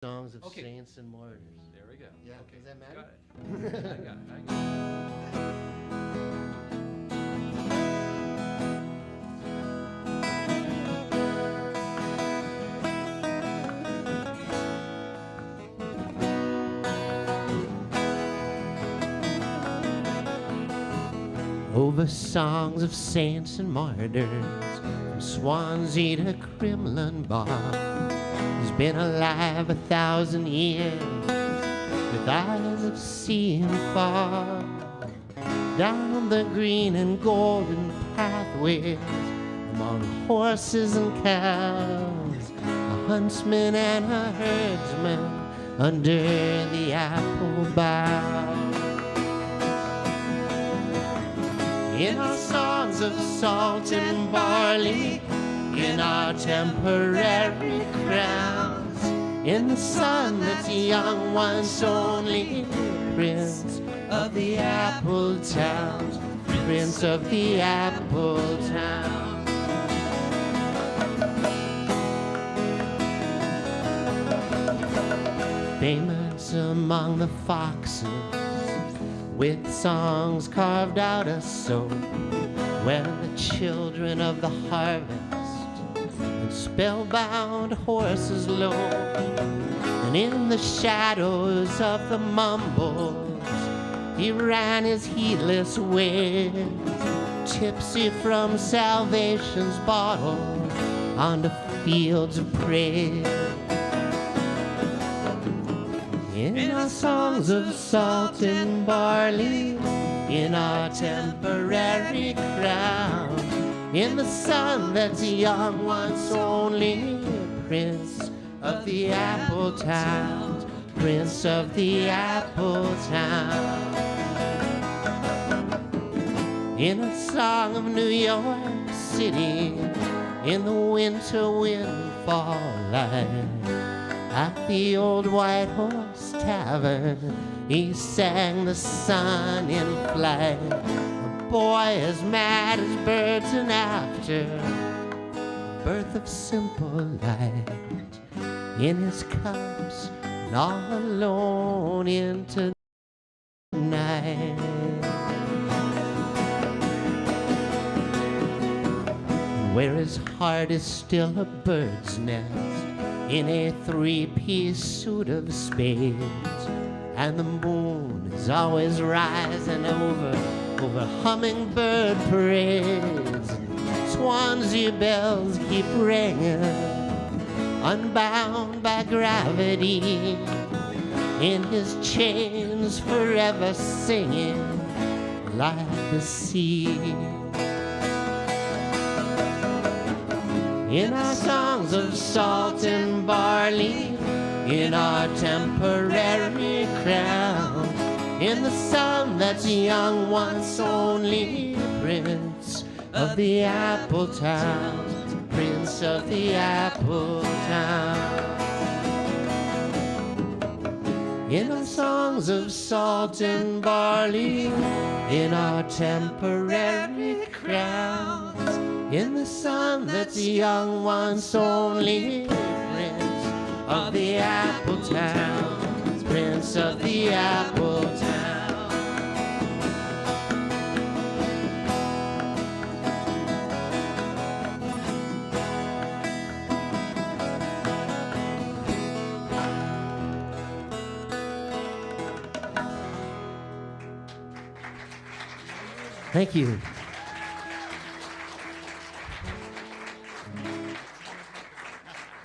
Songs of Okay. Saints and Martyrs. There we go. Yeah, Okay. does that matter? Got it. I got it. I got it. Over songs of saints and martyrs, from Swansea to Cremlin Bar. He's been alive 1,000 years, with eyes of seeing far. Down the green and golden pathways, among horses and cows, a huntsman and a herdsman under the apple bough. In our songs of salt and barley, in our temporary crowns, in the sun that's young once only, Prince of the Apple Towns, Prince of the Apple Towns. Famous among the foxes, with songs carved out of soap, where the children of the harvest and spellbound horses low. And in the shadows of the mumbles, he ran his heedless ways, tipsy from salvation's bottle, on the fields of praise. In our songs of salt and barley, in our temporary crown, in the sun that's young once only, Prince of the Apple Towns, Prince of the Apple Towns. In a song of New York City, in the winter windfall light, at the old White Horse Tavern, he sang the sun in flight. A boy as mad as birds, and after the birth of simple light, in his cups and all alone into the night. Where his heart is still a bird's nest, in a three-piece suit of spades, and the moon is always rising over hummingbird parades. Swansea bells keep ringing, unbound by gravity, in his chains forever singing like the sea. In our songs of salt and barley, in our temporary crown, in the sun that's young once only, Prince of the Apple Towns, Prince of the Apple Towns. In our songs of salt and barley, in our temporary crowns, in the sun that's young once only, Prince of the Apple Towns, Prince of the Apple Towns. Thank you.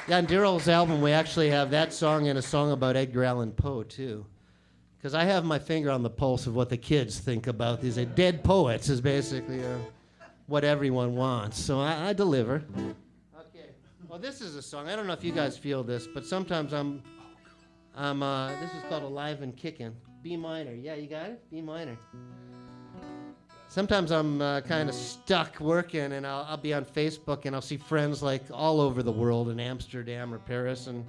Yeah, on Daryl's album, we actually have that song and a song about Edgar Allan Poe, too. Because I have my finger on the pulse of what the kids think about these dead poets is basically what everyone wants. So I deliver. Okay. Well, this is a song. I don't know if you guys feel this, but sometimes this is called Alive and Kickin'. B minor. Yeah, you got it? B minor. Sometimes I'm kind of stuck working, and I'll be on Facebook, and I'll see friends like all over the world in Amsterdam or Paris, and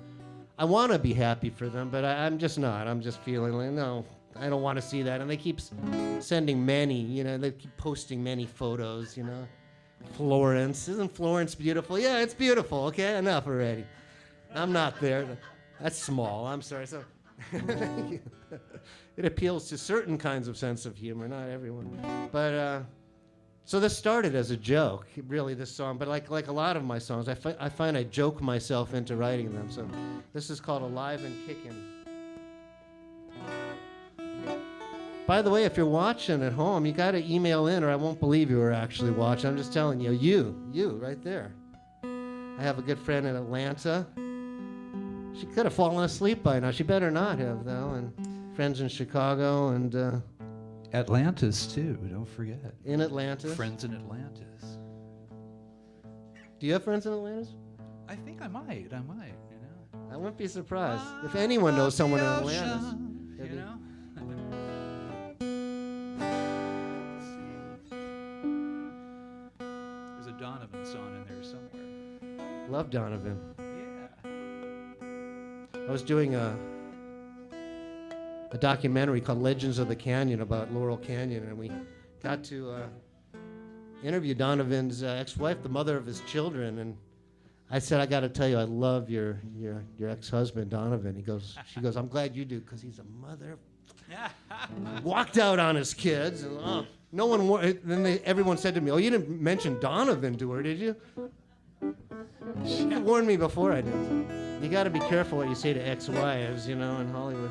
I want to be happy for them, but I'm just not. I'm just feeling like, no, I don't want to see that. And they keep sending many, they keep posting many photos, Florence. Isn't Florence beautiful? Yeah, it's beautiful. Okay, enough already. I'm not there. That's small. I'm sorry. So it appeals to certain kinds of sense of humor, not everyone. But so this started as a joke, really, this song. But like a lot of my songs, I find I joke myself into writing them. So this is called Alive and Kickin'. By the way, if you're watching at home, you got to email in or I won't believe you were actually watching. I'm just telling you, you right there. I have a good friend in Atlanta. She could have fallen asleep by now. She better not have, though. And friends in Chicago and... Atlantis, too. Don't forget. In Atlantis. Friends in Atlantis. Do you have friends in Atlantis? I think I might, you know. I wouldn't be surprised. If anyone knows someone in Atlantis. You know? There's a Donovan song in there somewhere. Love Donovan. Yeah. I was doing a documentary called Legends of the Canyon about Laurel Canyon, and we got to interview Donovan's ex-wife, the mother of his children, and I said, I got to tell you, I love your ex-husband, Donovan. She goes, I'm glad you do, because he's a mother. Walked out on his kids, and no one. Then everyone said to me, "Oh, you didn't mention Donovan to her, did you?" She warned me before I did. You got to be careful what you say to ex-wives, you know, in Hollywood.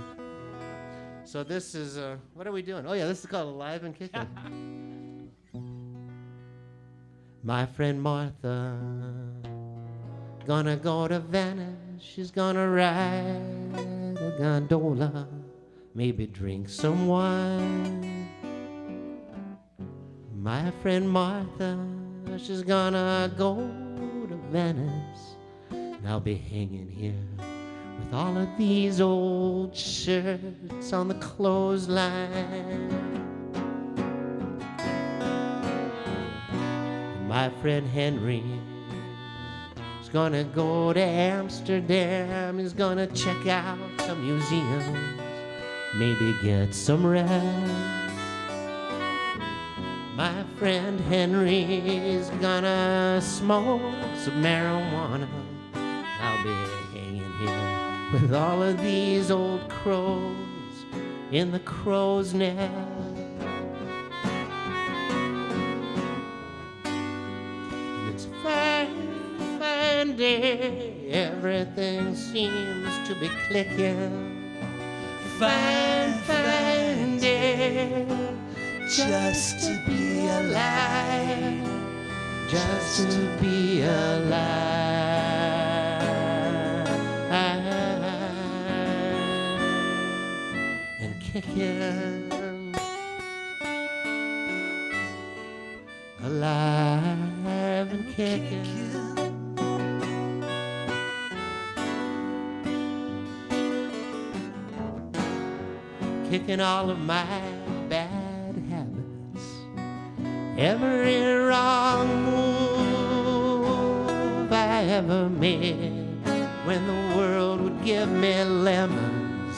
So this is, what are we doing? Oh yeah, this is called Alive and Kickin'. My friend Martha, gonna go to Venice. She's gonna ride a gondola, maybe drink some wine. My friend Martha, she's gonna go to Venice. And I'll be hanging here with all of these old shirts on the clothesline. And my friend Henry is gonna go to Amsterdam. He's gonna check out some museums, maybe get some rest. My friend Henry is gonna smoke some marijuana. I'll be hanging here with all of these old crows in the crow's nest. It's a fine, fine day. Everything seems to be clicking. Fine, fine day. Just to be alive. Just to be alive. Kicking, alive and kicking. Kicking all of my bad habits, every wrong move I ever made. When the world would give me lemons,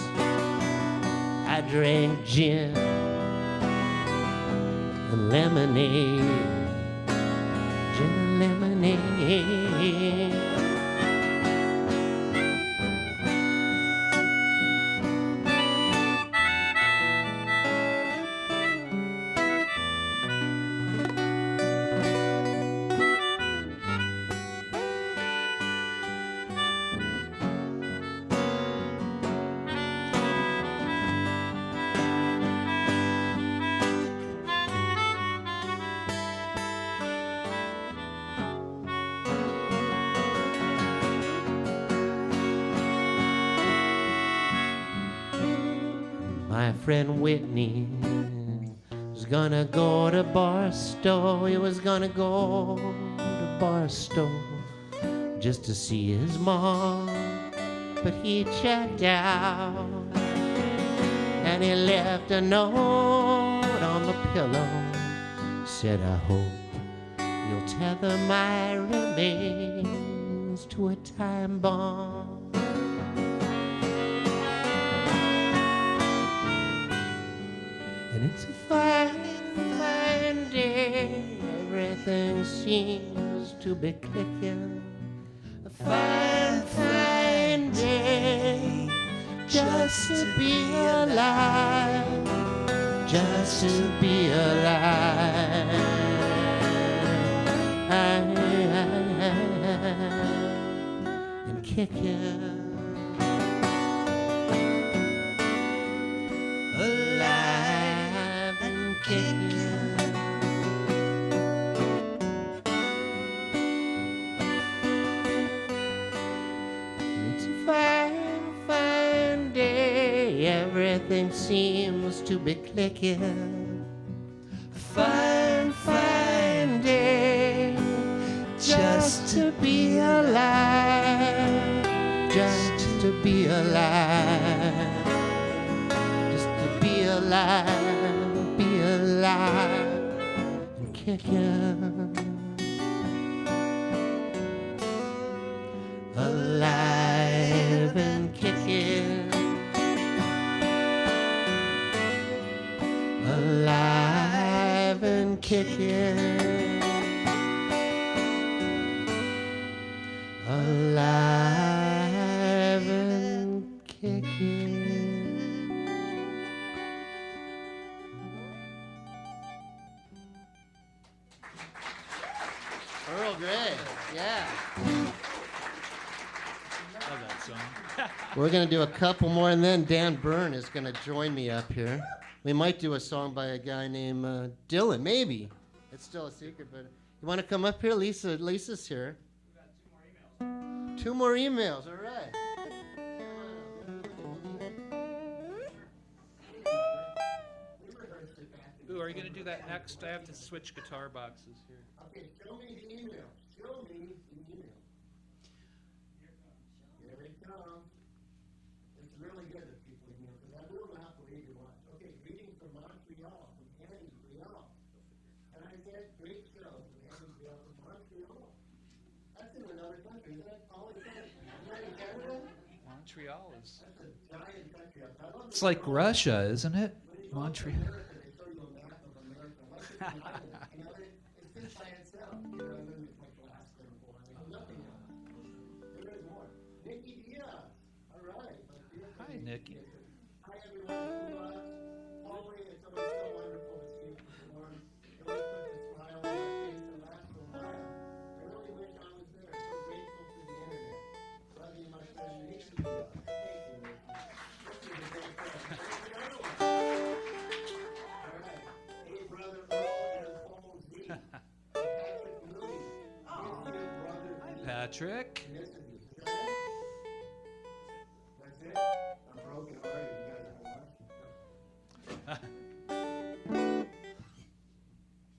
I drank gin and lemonade, gin and lemonade. My friend Whitney was gonna go to Barstow. He was gonna go to Barstow just to see his mom. But he checked out and he left a note on the pillow. Said, I hope you'll tether my remains to a time bomb. And it's a fine, fine day. Everything seems to be clicking. A fine, fine day. just to be alive, just to be alive. And kicking. Alive and kicking. It's a fine, fine day. Everything seems to be clicking. Fine, fine day. Just to be alive. Just to be alive. Alive, be alive and kicking. Alive and kicking. Alive and kicking. Alive and kicking. Earl Grey, yeah. Love that song. We're going to do a couple more, and then Dan Byrne is going to join me up here. We might do a song by a guy named Dylan, maybe. It's still a secret, but you want to come up here? Lisa's here. We got 2 more emails. 2 more emails, all right. Ooh, are you going to do that next? I have to switch guitar boxes here. Okay, show me the email. Show me the email. Here it comes. It's really good if people email, because I will not believe you watch. Okay, reading from Montreal, from Annie Brielle. And I said, great show from Annie Brielle from Montreal. That's in another country, isn't it? All the time. Isn't that in Canada? Montreal is... That's a giant country. It's like Russia, isn't it? Montreal. They show you a map of America. You know, it's just by itself. You know, and then it's like Alaska and Hawaii. Nothing else. There is more. Nikki Dia. All right. Hi, Nikki. Hi, everyone. Always, it's always so wonderful to see you perform. It always puts a smile on my face that lasts a while. I really wish I was there. So grateful for the internet. Love you, my friend Nikki Dia. Thank you, Nikki. This is a great friend. Here's another one. All right. Hey, brother Earl and Paul Z. Patrick Moody. Dear brother Hi, Z. Patrick. Miss you. Is that it? That's it? I'm broken hearted. You guys are watching.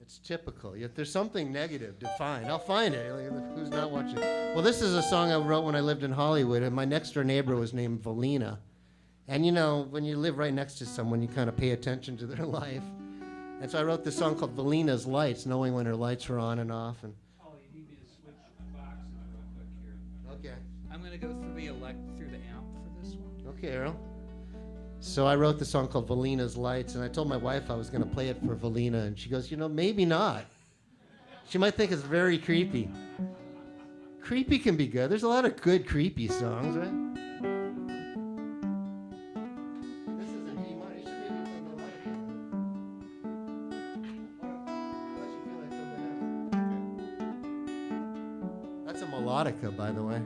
It's typical. If there's something negative, define. I'll find it. Who's not watching? Well, this is a song I wrote when I lived in Hollywood, and my next door neighbor was named Valina. And you know, when you live right next to someone, you kind of pay attention to their life. And so I wrote this song called Valina's Lights, knowing when her lights were on and off. And Oh, you need me to switch boxes real quick here. okay. I'm going to go through the amp for this one. Okay, Earl. So I wrote the song called Valina's Lights, and I told my wife I was going to play it for Valina, and she goes, you know, maybe not. She might think it's very creepy. Creepy can be good. There's a lot of good creepy songs, right? This is an E minor. You should maybe play melodica. Unless you feel like something else. That's a melodica, by the way.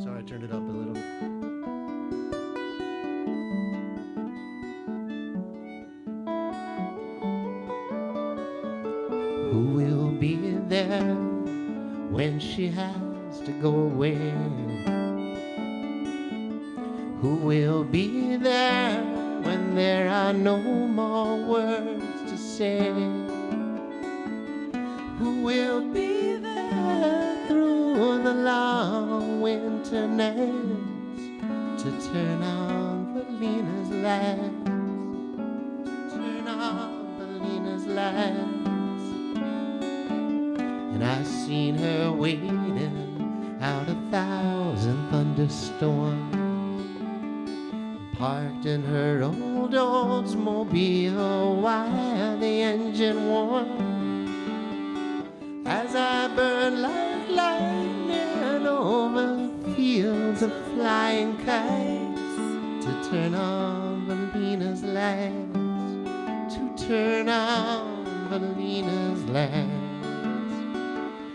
Sorry, I turned it up a little. Who will be there when she has to go away? Who will be there when there are no more words to say? Who will be there through the long winter nights to turn on Valina's lights? Turn on Valina's lights. And I've seen her waiting out 1,000 thunderstorms, parked in her old Oldsmobile while the engine warmed. as I burn like lightning over fields of flying kites, to turn on Valina's lights, to turn on Valina's lights.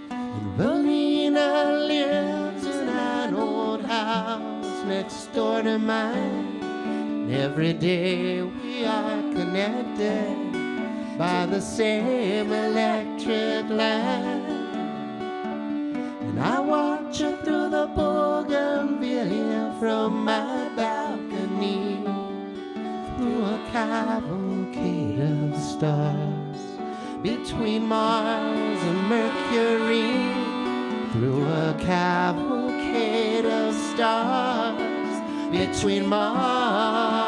And Valina lives in an old house next door to mine. And every day we are connected by the same electric line. And I watch her through the bougainvillea from my balcony, through a cavalcade of stars, between Mars and Mercury, through a cavalcade of stars, between Mars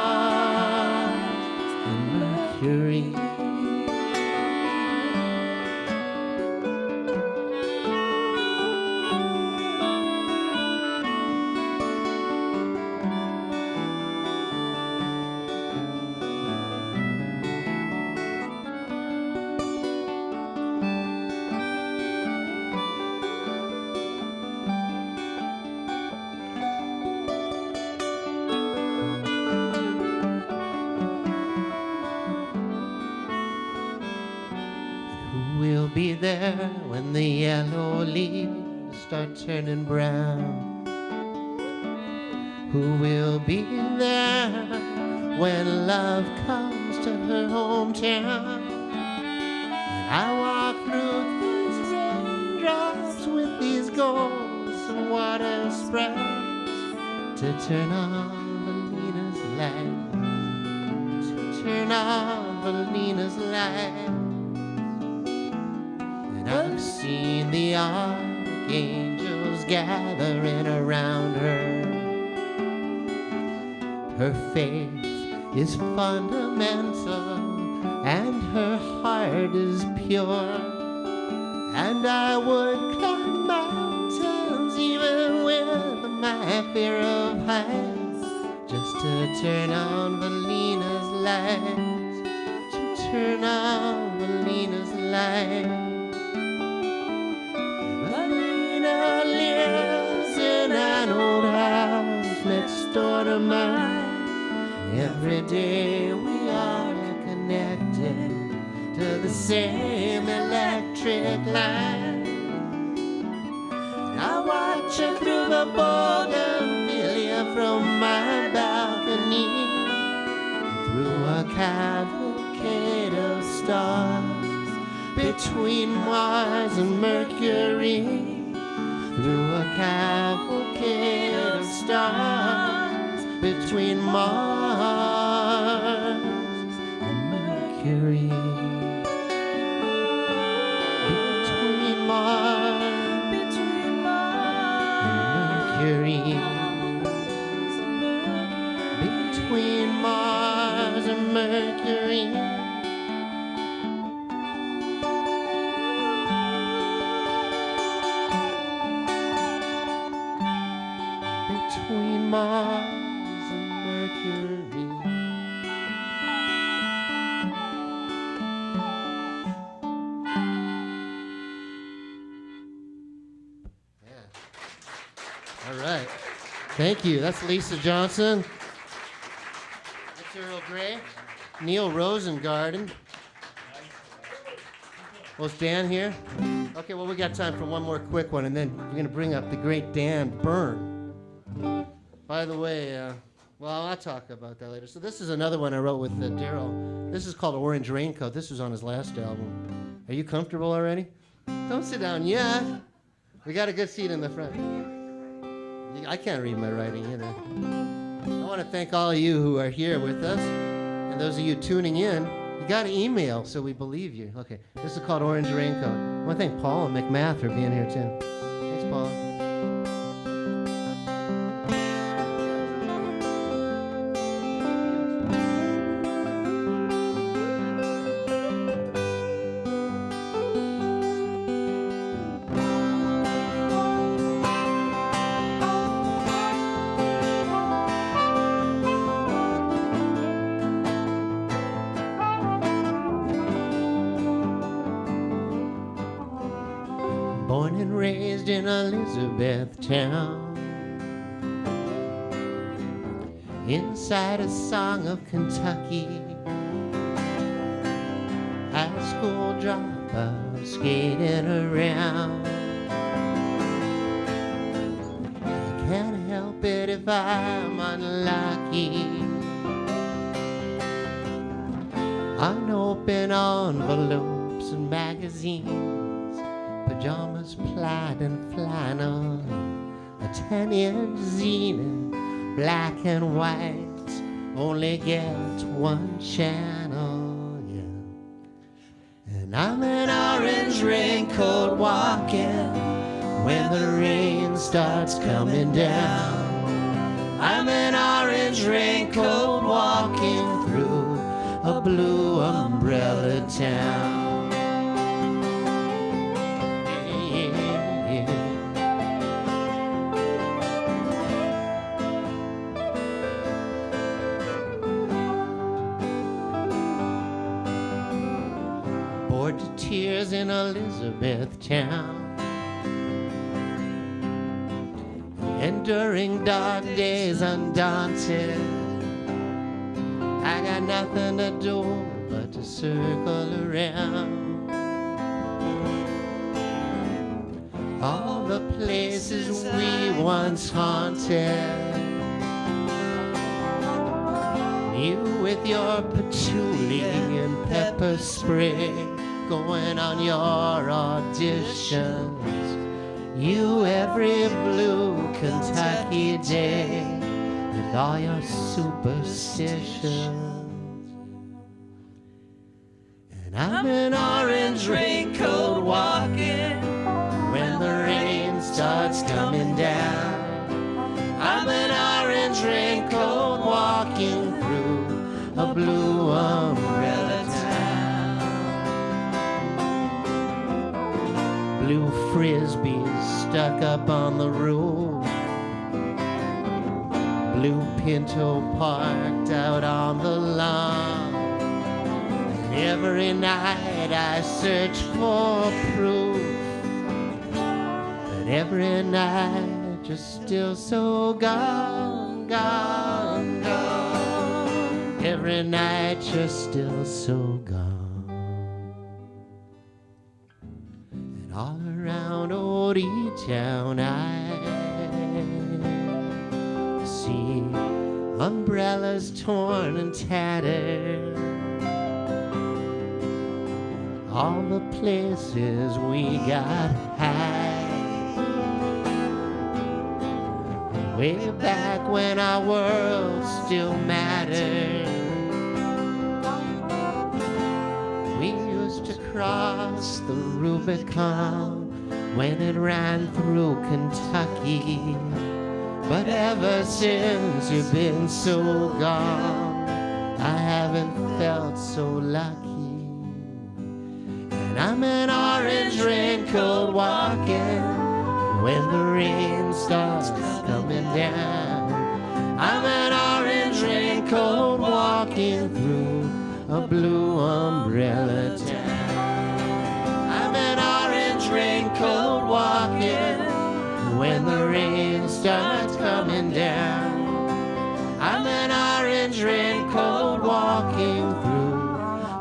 and Mercury. We'll be there when the yellow leaves start turning brown. Who will be there when love comes to her hometown? And I walk through these raindrops with these ghosts and water spreads, to turn on Valina's light, to turn on Valina's light. I've seen the archangels gathering around her. Her faith is fundamental and her heart is pure. And I would climb mountains even with my fear of heights, just to turn on Valina's lights, to turn on Valina's lights. Lives in an old house next door to mine. Every day we are connected to the same electric line. I watch her through the bougainvillea from my balcony, through a cavalcade of stars, between Mars and Mercury, through a cavalcade of stars, between Mars and Mercury, between Mars and Mercury, between Mars and Mercury. Between Mars and Mercury. Yeah. All right. Thank you. That's Lisa Johnson. That's Earl Grey. Neil Rosengarten. Was Dan here? Okay, well, we got time for one more quick one, and then we're going to bring up the great Dan Byrne. By the way, well, I'll talk about that later. So this is another one I wrote with Daryl. This is called Orange Raincoat. This was on his last album. Are you comfortable already? Don't sit down yet. We got a good seat in the front. I can't read my writing either. I want to thank all of you who are here with us, and those of you tuning in. You got an email, so we believe you. Okay, this is called Orange Raincoat. I want to thank Paul and McMath for being here too. Thanks, Paul. born and raised in Elizabethtown, inside a song of Kentucky. High school dropout skating around. I can't help it if I'm unlucky. Unopened envelopes and magazines, pajamas, plaid and flannel, a 10-inch zenith, black and white, only gets one channel, yeah. And I'm an orange raincoat walking when the rain starts coming down. I'm an orange raincoat walking through a blue umbrella town. Yeah, yeah. Bored to tears in Elizabethtown, enduring dark days undaunted. I got nothing to do but to circle around all the places we once haunted. You with your patchouli and pepper spray, going on your auditions. You every blue Kentucky day with all your superstitions. And I'm an orange raincoat walking when the rain starts coming down. I'm an orange raincoat walking through a blue umbrella town. Blue frisbees stuck up on the roof, blue Pinto parked out on the lawn. And every night I search for proof, but every night you're still so gone, gone, gone. Every night you're still so gone. And all around old E-Town I see umbrellas torn and tattered, all the places we got high, way back when our world still mattered. We used to cross the Rubicon when it ran through Kentucky. But ever since you've been so gone, I haven't felt so lucky. And I'm an orange raincoat walking when the rain starts coming down. I'm an orange raincoat walking through a blue umbrella town. I'm an orange raincoat walking when the rain starts coming down. I'm an orange raincoat walking through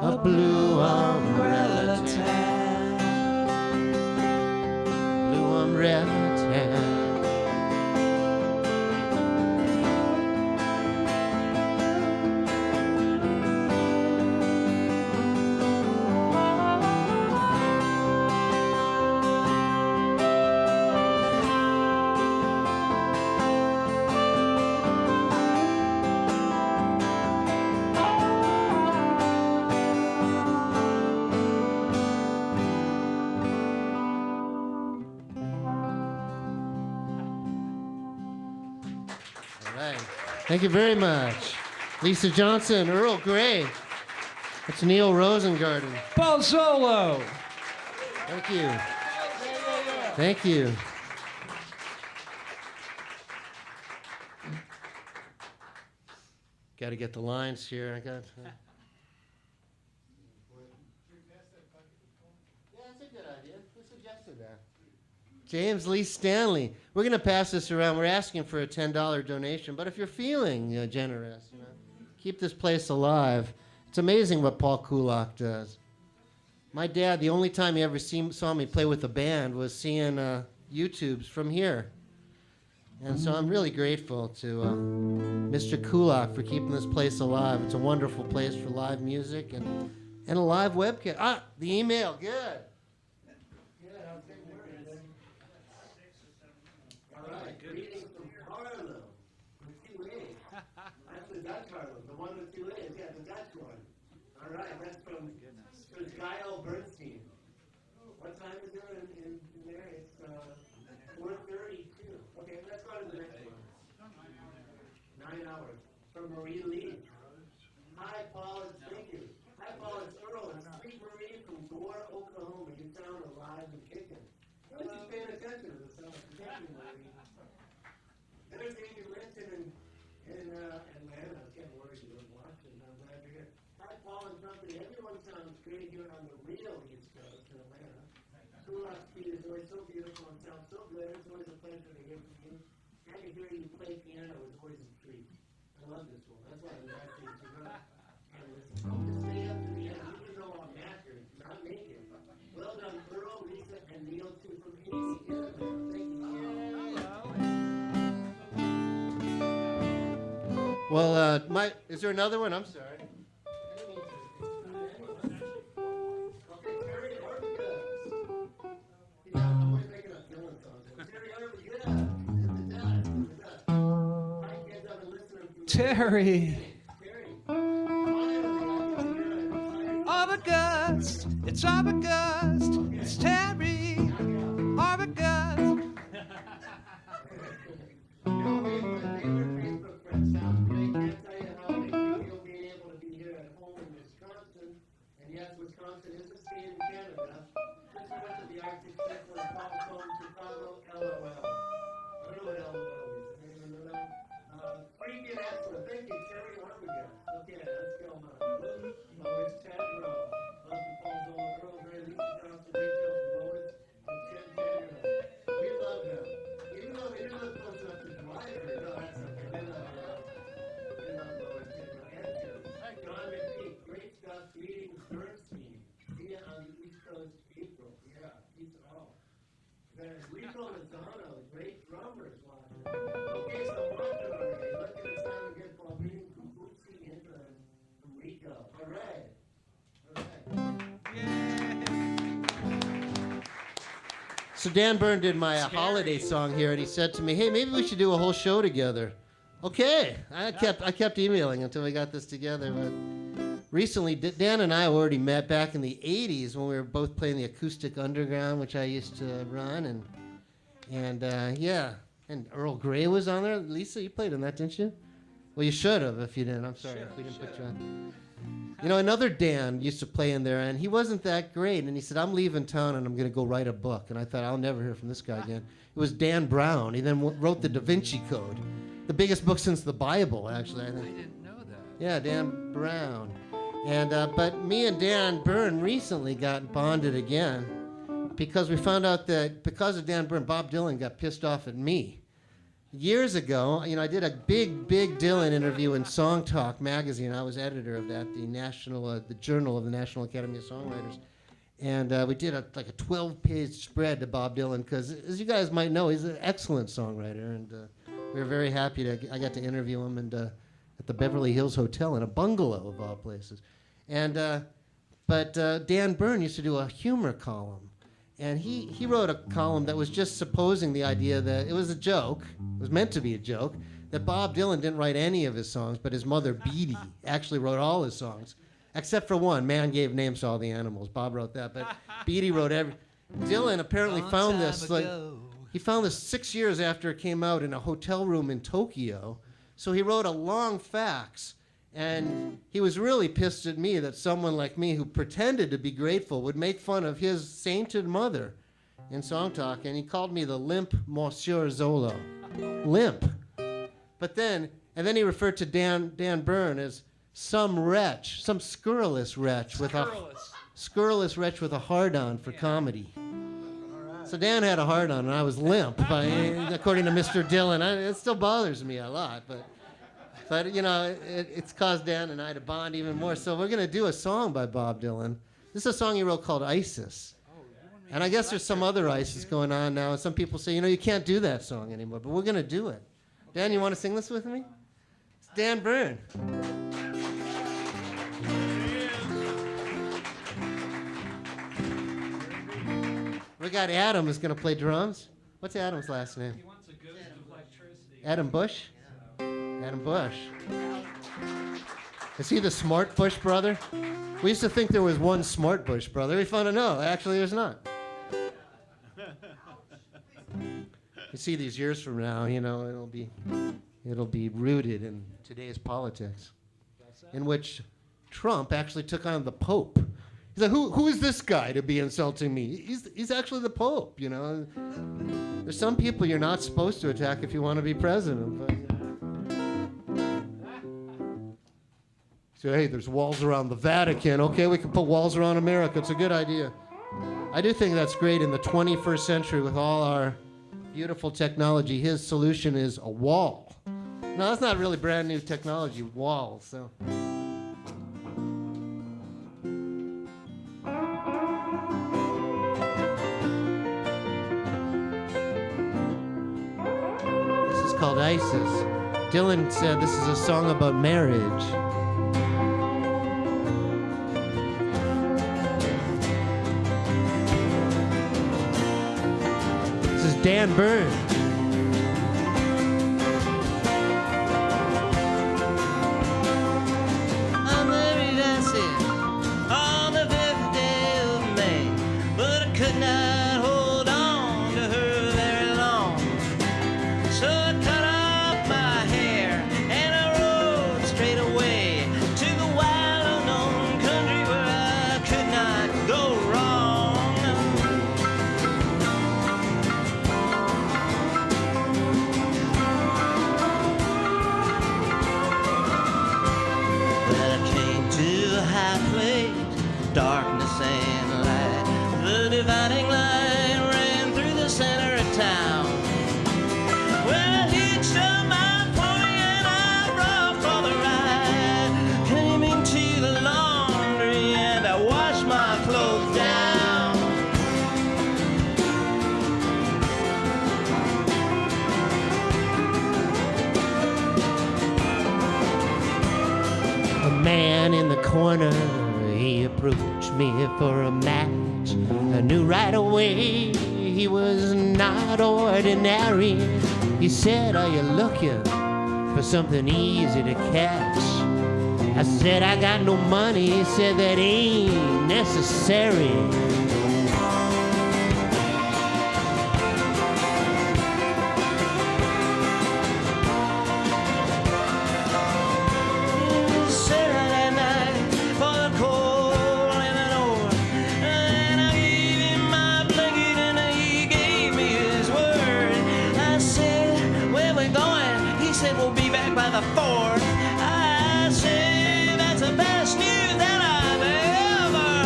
a blue umbrella town. Blue umbrella town. Thank you very much. Lisa Johnson, Earl Grey. That's Neil Rosengarten. Paul Zollo. Thank you. Thank you. Got to get the lines here. I got. Yeah, that's a good idea. Who suggested that? James Lee Stanley. We're going to pass this around. We're asking for a $10 donation, but if you're feeling generous, keep this place alive. It's amazing what Paul Kulak does. My dad, the only time he ever saw me play with a band was seeing YouTubes from here. And so I'm really grateful to Mr. Kulak for keeping this place alive. It's a wonderful place for live music and a live webcast. Ah, the email, good. All right, greetings from Harlem, with 2 A's. That's the Dutch Harlem, the one with 2 A's, yeah, the Dutch one. All right, that's from Gail Bernstein. What time is it in there? It's 4:32. Okay, let's go to the next one. 9 hours. From Marie Lee. Hi, Paul, thank you. Hi, Paul, it's Earl. And Sweet Marie from Gore, Oklahoma. You sound alive and kicking. Well, she's paying attention to the song. Thank you, Marie. There's Amy Linton in Atlanta. I can't worry, you don't watch it. I'm glad you're here. Hi, Paul and company. Everyone sounds great here on the real East Coast in Atlanta. Kulak's beat is always so beautiful and sounds so good. It's always a pleasure to hear from you. And to hear you play piano is always a treat. I love this one. That's why I was asking you to go and listen. Just stay up to the end. Even though I'm knackered, not naked. Well done, Earl, Lisa, and Neil, too, from AC. Thank you. Well, is there another one? I'm sorry. Terry. August, it's August, it's Terry. August. Wisconsin is a state in Canada. Just went to the Arctic Circle and called home Chicago, LOL. I don't know what LOL is. Anyone know that? Freaking excellent. Thank you, Terry Armageddon. Okay, let's go on. Oh, it's Ted Rowe. Love the Paul Zollo, Earl, Mary, Lisa Johnson, Rachel, Lois, and Ted Daniel. We love them. Even though they didn't live close enough to drive her. No, that's okay. We love Lois, Ted Rowe, and Terry. John McPeak, great stuff. Greetings, Bernstein. See you on the East Coast, April. Yeah, East all. Then Rico Lozano, great drummers watching. Okay, so watching already. Let's get it sound again for reading from Bootsy Intern from Rico. All right. So Dan Byrne did my holiday song here, and he said to me, "Hey, maybe we should do a whole show together." Okay, I kept emailing until we got this together. But recently, Dan and I already met back in the '80s when we were both playing the Acoustic Underground, which I used to run, and Earl Grey was on there. Lisa, you played on that, didn't you? Well, you should have if you didn't. I'm sorry if we didn't put you on. You know, another Dan used to play in there, and he wasn't that great. And he said, "I'm leaving town, and I'm going to go write a book." And I thought, I'll never hear from this guy again. It was Dan Brown. He then wrote the Da Vinci Code, the biggest book since the Bible, actually. I think. I didn't know that. Yeah, Dan Brown. And but me and Dan Byrne recently got bonded again because we found out that because of Dan Byrne, Bob Dylan got pissed off at me. Years ago, you know, I did a big Dylan interview in Song Talk magazine. I was editor of that, the Journal of the National Academy of Songwriters. And we did a 12-page spread to Bob Dylan because, as you guys might know, he's an excellent songwriter. And we were very happy I got to interview him at the Beverly Hills Hotel in a bungalow of all places. And but Dan Byrne used to do a humor column. And he wrote a column that was just supposing the idea that it was a joke, it was meant to be a joke, that Bob Dylan didn't write any of his songs, but his mother, Beattie, actually wrote all his songs, except for one, Man Gave Names to All the Animals. Bob wrote that, but Beattie wrote every... Dylan apparently found this, he found this 6 years after it came out in a hotel room in Tokyo, so he wrote a long fax. And he was really pissed at me that someone like me who pretended to be grateful would make fun of his sainted mother in Song Talk. And he called me the limp Monsieur Zollo. Limp. But then he referred to Dan Byrne as some wretch, some scurrilous wretch with a hard-on for comedy. So So Dan had a hard on, and I was limp, according to Mr. Dillon. It still bothers me a lot, but you know, it's caused Dan and I to bond even more. So we're gonna do a song by Bob Dylan. This is a song he wrote called ISIS. And I guess there's some other ISIS going on now. And some people say, you know, you can't do that song anymore, but we're gonna do it. Dan, you want to sing this with me? It's Dan Byrne. We got Adam who's going to play drums. What's Adam's last name? He wants a ghost of electricity. Adam Bush? Adam Bush. Is he the smart Bush brother? We used to think there was one smart Bush brother. We found out no, actually there's not. You see, these years from now, you know, it'll be rooted in today's politics, in which Trump actually took on the Pope. He's like, who is this guy to be insulting me? He's actually the Pope, you know. There's some people you're not supposed to attack if you want to be president. But, so, hey, there's walls around the Vatican. Okay, we can put walls around America. It's a good idea. I do think that's great in the 21st century with all our beautiful technology. His solution is a wall. No, that's not really brand new technology, walls. So. Called ISIS. Dylan said this is a song about marriage. This is Dan Byrne. I married ISIS on the 5th day of May, but I could not hold on to her very long. So I cut off my hair and I rode straight away to the wild unknown country where I could not go wrong. When I came to a high place, darkness and light, the dividing line ran through the center of town. Well, hitched up my pony and I brought for the ride. Came into the laundry and I washed my clothes down. A man in the corner, he approached me for a match. I knew right away he was not ordinary. He said, are you looking for something easy to catch? I said, I got no money. He said, that ain't necessary. Saturday night for the cold and an oar, and I gave him my blanket and he gave me his word. I said, where we going? He said, we'll be back by the 4th. I said, that's the best news that I've ever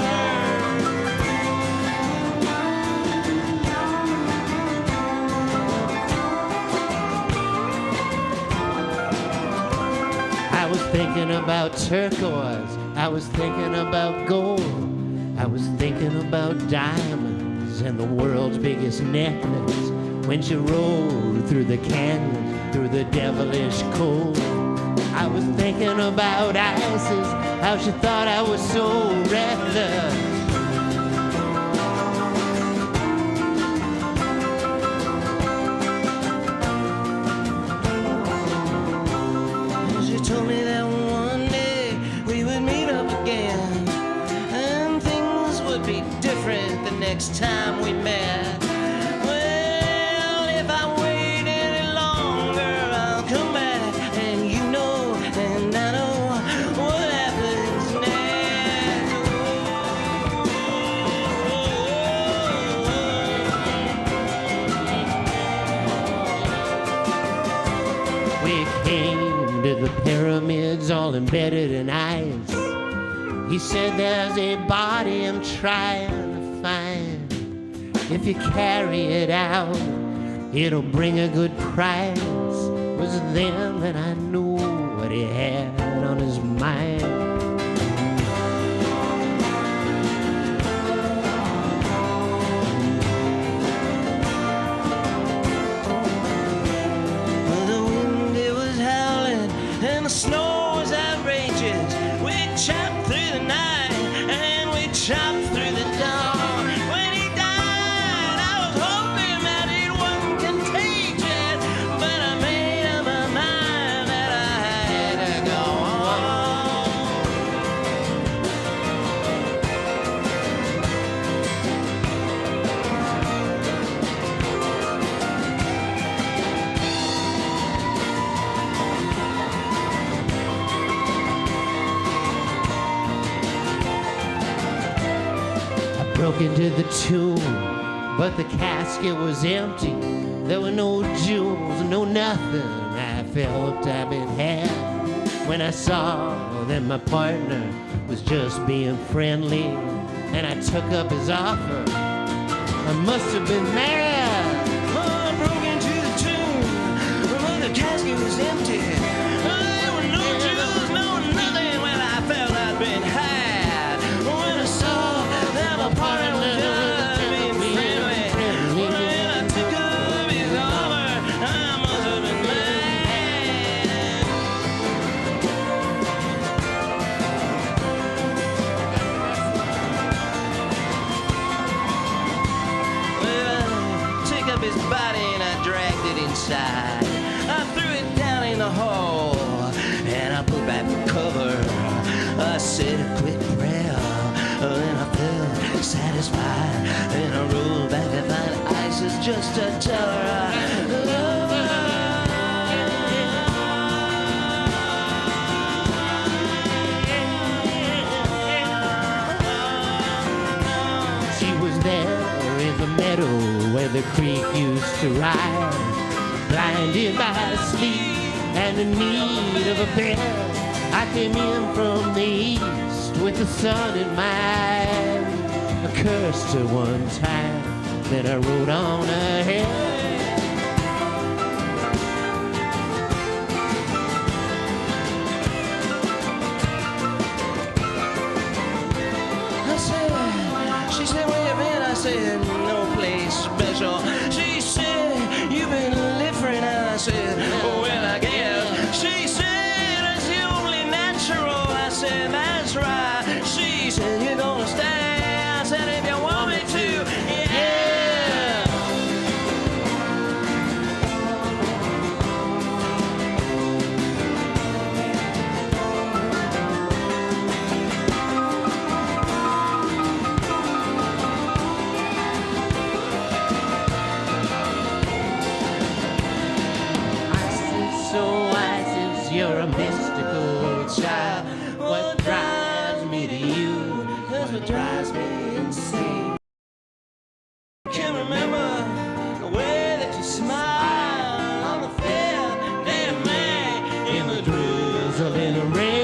I was thinking about turquoise. I was thinking about gold. I was thinking about diamonds and the world's biggest necklace. When she rode through the canyon, through the devilish cold. I was thinking about ISIS, how she thought I was so reckless. She told me that one day we would meet up again, and things would be different the next time we met. Well, if I wait any longer, I'll come back, and you know, and I know what happens next. We came to the pyramids all embedded in ice. He said there's a body I'm trying to find. if you carry it out, it'll bring a good price. It was then that I knew what he had on his mind. The wind, it was howling, and the snow was outrageous. We chopped through the night, and we chopped through the dawn. When he died, I was hoping that it wasn't contagious, but I made up my mind that I had to go Broke into the tomb, but the casket was empty. There were no jewels, no nothing. I felt I'd been had when I saw that my partner was just being friendly, and I took up his offer. I must have been mad. I broke into the tomb, but the casket was empty. There were no jewels, no nothing. When I felt I'd been had, when I saw that my partner was just being friendly, when I took up his offer, I must have been mad. Well, I took up his body and I dragged it inside. I threw it down in the hall and I put back the cover. I said a quick prayer, then I felt satisfied. Then I rolled back to find ISIS just to tell her I love her. She was there in the meadow where the creek used to rise, blinded by sleep and in need of a bed. I came in from the east with the sun in my eyes. I cursed her one time, then I rode on ahead. I said, she said, where you been? I said, no place special. She said, you've been different. I said, well, I guess. She said, that's the only natural. I said, that's right. She said, you're gonna stay. I said, if you want me to, yeah. Isis, oh Isis, you're a mystical child. What drives me to you is what drives me insane. Can remember the way that you smile on the fair day of May In the drizzle, in the rain.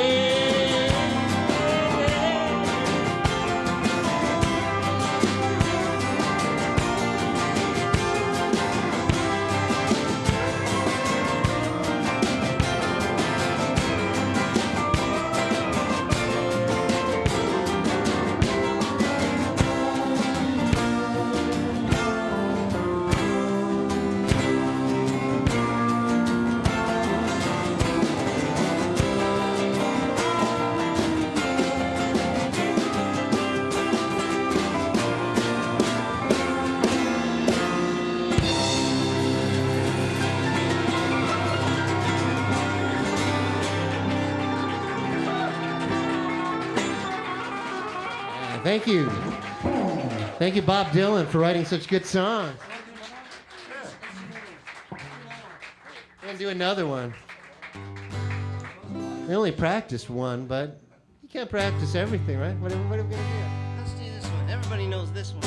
Thank you. Thank you, Bob Dylan, for writing such good songs. We're going to do another one. We only practiced one, but you can't practice everything, right? What are we going to do? Let's do this one. Everybody knows this one.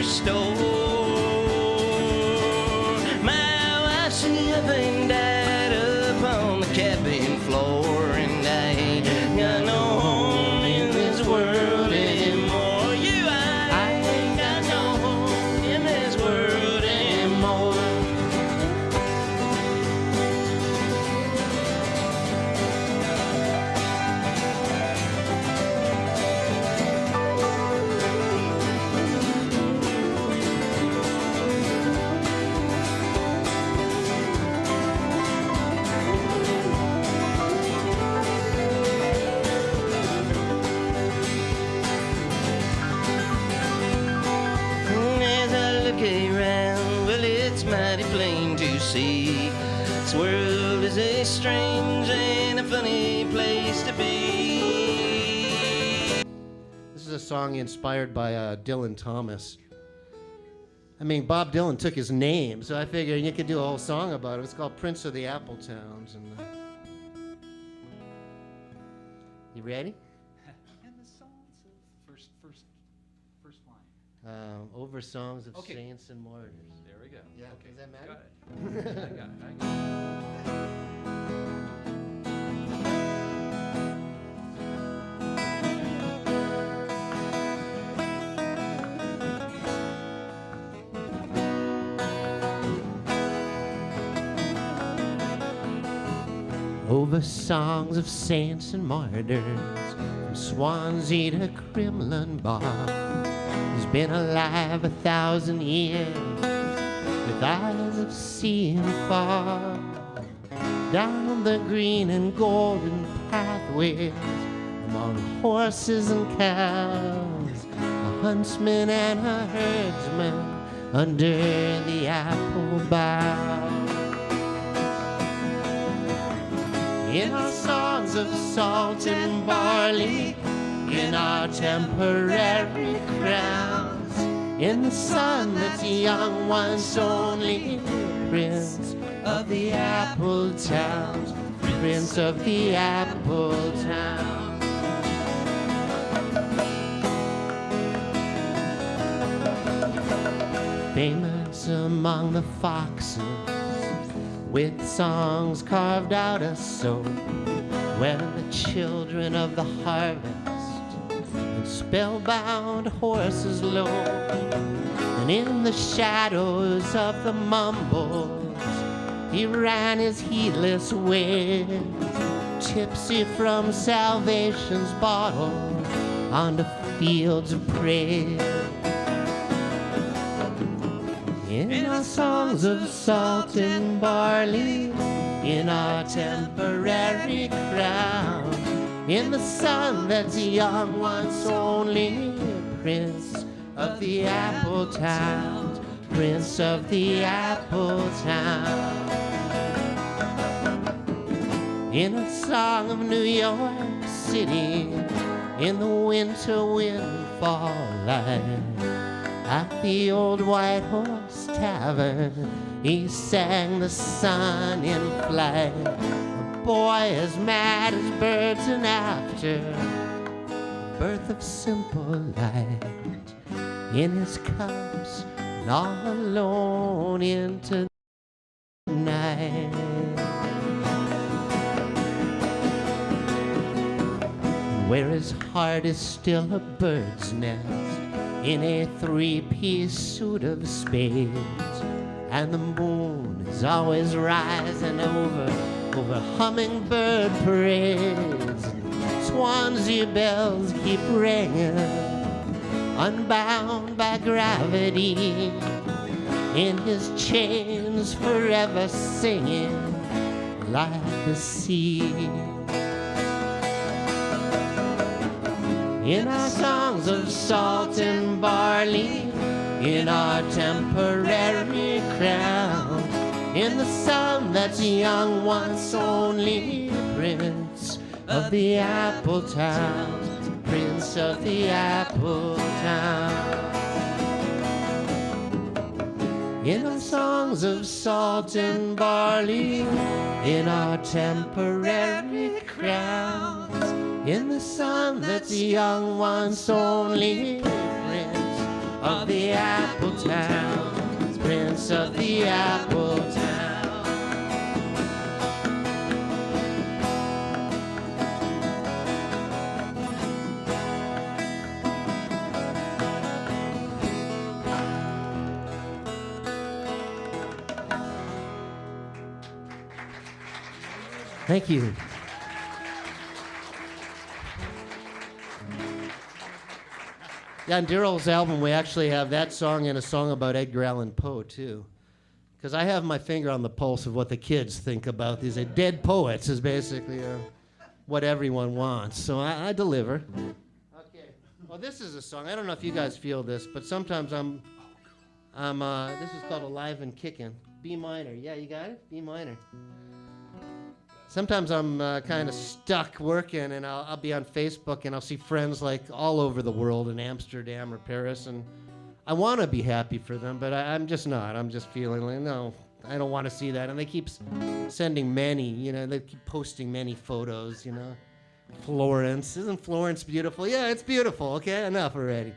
liquor store. My wife, she up and died up on the cabin floor, and I ain't got no home in this world anymore. I ain't got no home in this world anymore. As I look around, well, it's mighty plain to see this world is a strange and a funny place to be. This is a song inspired by Dylan Thomas. I mean, Bob Dylan took his name, so I figured you could do a whole song about it. It's called Prince of the Apple Towns. And you ready? And the songs of first line. Over songs of Okay. saints and martyrs. There we go. Yeah, Okay. does that matter? Got it. I got it. Over songs of saints and martyrs, from Swansea to Cremlin Bar. He's been alive 1,000 years, with eyes of seeing far. Down the green and golden pathways, among horses and cows, a huntsman and a herdsman under the apple bough. In our songs of salt and barley, in our temporary crowns, in the sun that's young once only, Prince of the Apple Towns, Prince of the Apple Towns. Famous among the foxes, with songs carved out of soap, where the children of the harvest and spellbound horses low. And in the shadows of the mumbles, he ran his heedless ways, tipsy from salvation's bottle, onto fields of praise. In our songs of salt and barley, in our temporary crown, in the sun that's young once only, Prince of the Apple Towns, Prince of the Apple Towns. In a song of New York City, in the winter windfall light, at the old White Horse Tavern, he sang the sun in flight. A boy as mad as birds, and after the birth of simple light, in his cups and all alone into the night. Where his heart is still a bird's nest, in a three-piece suit of spades, and the moon is always rising over hummingbird parades. Swansea bells keep ringing, unbound by gravity, in his chains forever singing like the sea. In our songs of salt and barley, in our temporary crown, in the sun that's young once only, Prince of the Apple Towns, Prince of the Apple Towns. In our songs of salt and barley, in our temporary crowns, in the sun that's young once only, Prince of the Apple town, Prince of the Apple Town. Thank you. Yeah, on Daryl's album, we actually have that song and a song about Edgar Allan Poe, too. Because I have my finger on the pulse of what the kids think about these. Dead poets is basically what everyone wants. So I deliver. Okay. Well, this is a song. I don't know if you guys feel this, but sometimes this is called Alive and Kickin'. B minor. Yeah, you got it? B minor. Sometimes I'm kind of stuck working, and I'll be on Facebook, and I'll see friends like all over the world in Amsterdam or Paris, and I want to be happy for them, but I'm just not. I'm just feeling like, no, I don't want to see that. And they keep sending many, they keep posting many photos, Florence. Isn't Florence beautiful? Yeah, it's beautiful. Okay, enough already.